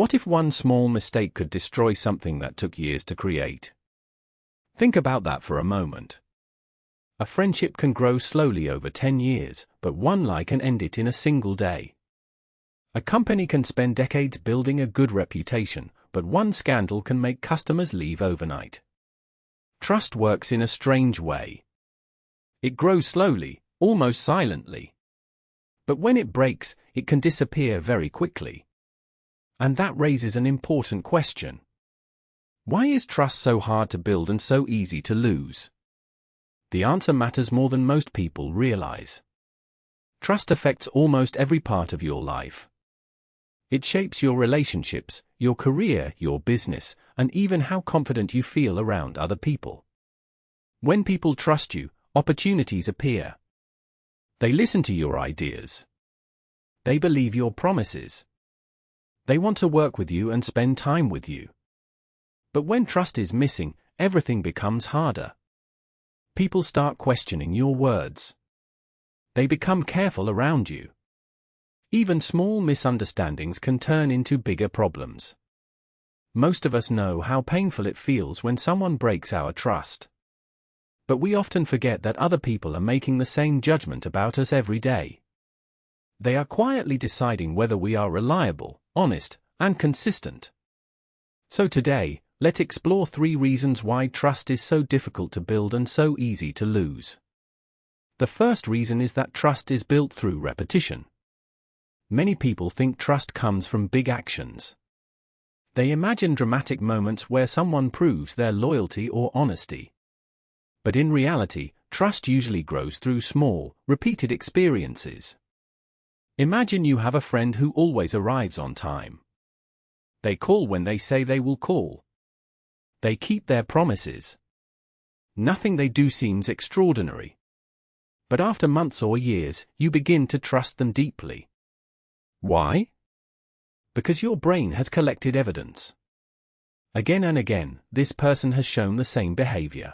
What if one small mistake could destroy something that took years to create? Think about that for a moment. A friendship can grow slowly over 10 years, but one lie can end it in a single day. A company can spend decades building a good reputation, but one scandal can make customers leave overnight. Trust works in a strange way. It grows slowly, almost silently. But when it breaks, it can disappear very quickly. And that raises an important question. Why is trust so hard to build and so easy to lose? The answer matters more than most people realize. Trust affects almost every part of your life. It shapes your relationships, your career, your business, and even how confident you feel around other people. When people trust you, opportunities appear. They listen to your ideas. They believe your promises. They want to work with you and spend time with you. But when trust is missing, everything becomes harder. People start questioning your words. They become careful around you. Even small misunderstandings can turn into bigger problems. Most of us know how painful it feels when someone breaks our trust. But we often forget that other people are making the same judgment about us every day. They are quietly deciding whether we are reliable, honest, and consistent. So today, let's explore 3 reasons why trust is so difficult to build and so easy to lose. The first reason is that trust is built through repetition. Many people think trust comes from big actions. They imagine dramatic moments where someone proves their loyalty or honesty. But in reality, trust usually grows through small, repeated experiences. Imagine you have a friend who always arrives on time. They call when they say they will call. They keep their promises. Nothing they do seems extraordinary. But after months or years, you begin to trust them deeply. Why? Because your brain has collected evidence. Again and again, this person has shown the same behavior.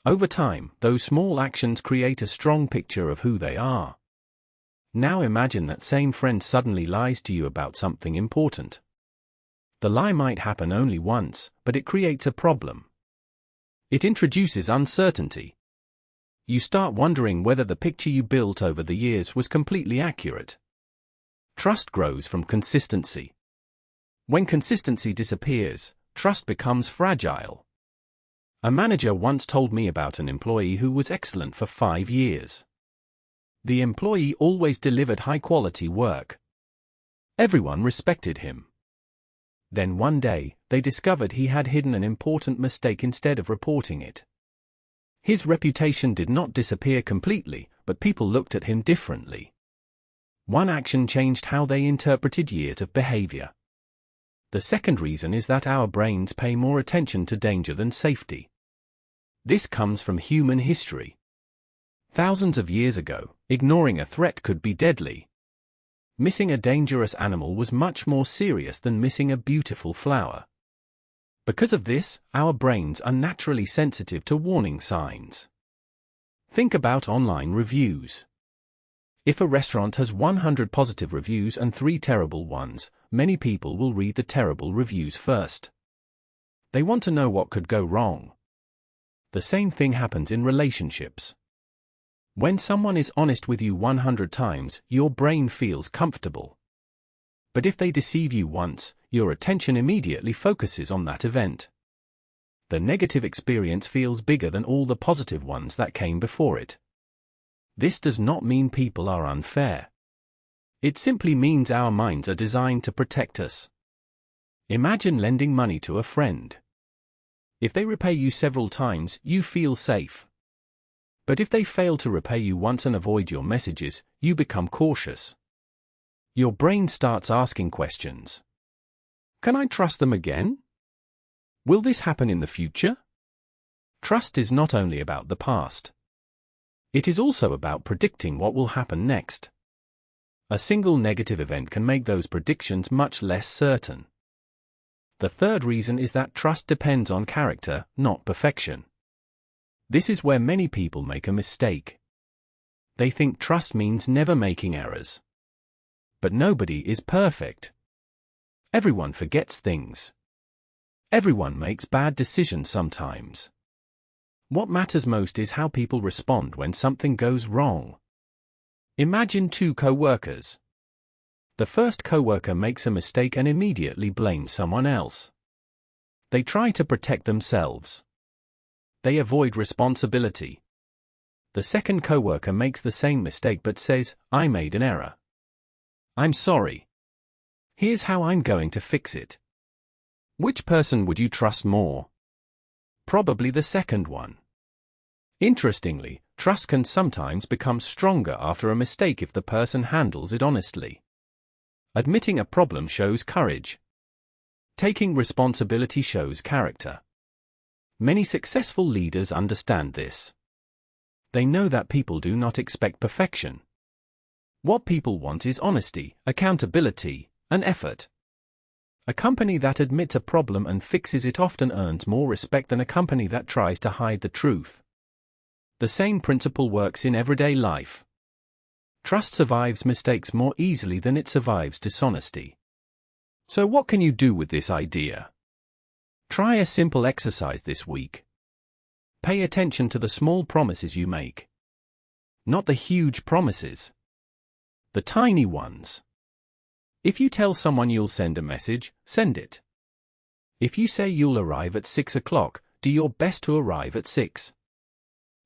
Over time, those small actions create a strong picture of who they are. Now imagine that same friend suddenly lies to you about something important. The lie might happen only once, but it creates a problem. It introduces uncertainty. You start wondering whether the picture you built over the years was completely accurate. Trust grows from consistency. When consistency disappears, trust becomes fragile. A manager once told me about an employee who was excellent for 5 years. The employee always delivered high-quality work. Everyone respected him. Then one day, they discovered he had hidden an important mistake instead of reporting it. His reputation did not disappear completely, but people looked at him differently. One action changed how they interpreted years of behavior. The second reason is that our brains pay more attention to danger than safety. This comes from human history. Thousands of years ago, ignoring a threat could be deadly. Missing a dangerous animal was much more serious than missing a beautiful flower. Because of this, our brains are naturally sensitive to warning signs. Think about online reviews. If a restaurant has 100 positive reviews and 3 terrible ones, many people will read the terrible reviews first. They want to know what could go wrong. The same thing happens in relationships. When someone is honest with you 100 times, your brain feels comfortable. But if they deceive you once, your attention immediately focuses on that event. The negative experience feels bigger than all the positive ones that came before it. This does not mean people are unfair. It simply means our minds are designed to protect us. Imagine lending money to a friend. If they repay you several times, you feel safe. But if they fail to repay you once and avoid your messages, you become cautious. Your brain starts asking questions. Can I trust them again? Will this happen in the future? Trust is not only about the past. It is also about predicting what will happen next. A single negative event can make those predictions much less certain. The third reason is that trust depends on character, not perfection. This is where many people make a mistake. They think trust means never making errors. But nobody is perfect. Everyone forgets things. Everyone makes bad decisions sometimes. What matters most is how people respond when something goes wrong. Imagine two co-workers. The first co-worker makes a mistake and immediately blames someone else. They try to protect themselves. They avoid responsibility. The second co-worker makes the same mistake but says, "I made an error. I'm sorry. Here's how I'm going to fix it." Which person would you trust more? Probably the second one. Interestingly, trust can sometimes become stronger after a mistake if the person handles it honestly. Admitting a problem shows courage. Taking responsibility shows character. Many successful leaders understand this. They know that people do not expect perfection. What people want is honesty, accountability, and effort. A company that admits a problem and fixes it often earns more respect than a company that tries to hide the truth. The same principle works in everyday life. Trust survives mistakes more easily than it survives dishonesty. So what can you do with this idea? Try a simple exercise this week. Pay attention to the small promises you make. Not the huge promises. The tiny ones. If you tell someone you'll send a message, send it. If you say you'll arrive at 6 o'clock, do your best to arrive at 6.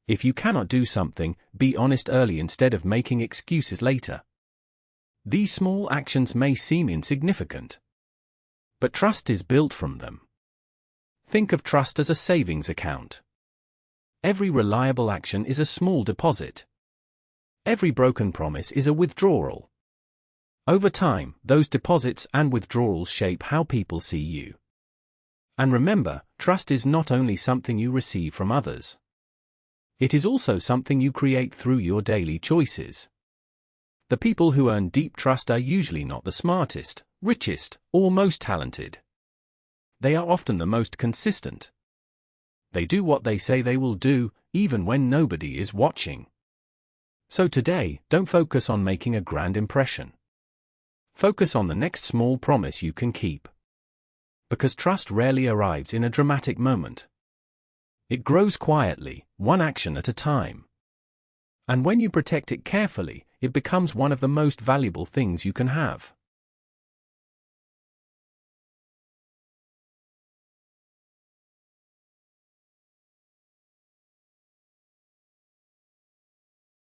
If you cannot do something, be honest early instead of making excuses later. These small actions may seem insignificant, but trust is built from them. Think of trust as a savings account. Every reliable action is a small deposit. Every broken promise is a withdrawal. Over time, those deposits and withdrawals shape how people see you. And remember, trust is not only something you receive from others. It is also something you create through your daily choices. The people who earn deep trust are usually not the smartest, richest, or most talented. They are often the most consistent. They do what they say they will do, even when nobody is watching. So today, don't focus on making a grand impression. Focus on the next small promise you can keep. Because trust rarely arrives in a dramatic moment. It grows quietly, one action at a time. And when you protect it carefully, it becomes one of the most valuable things you can have.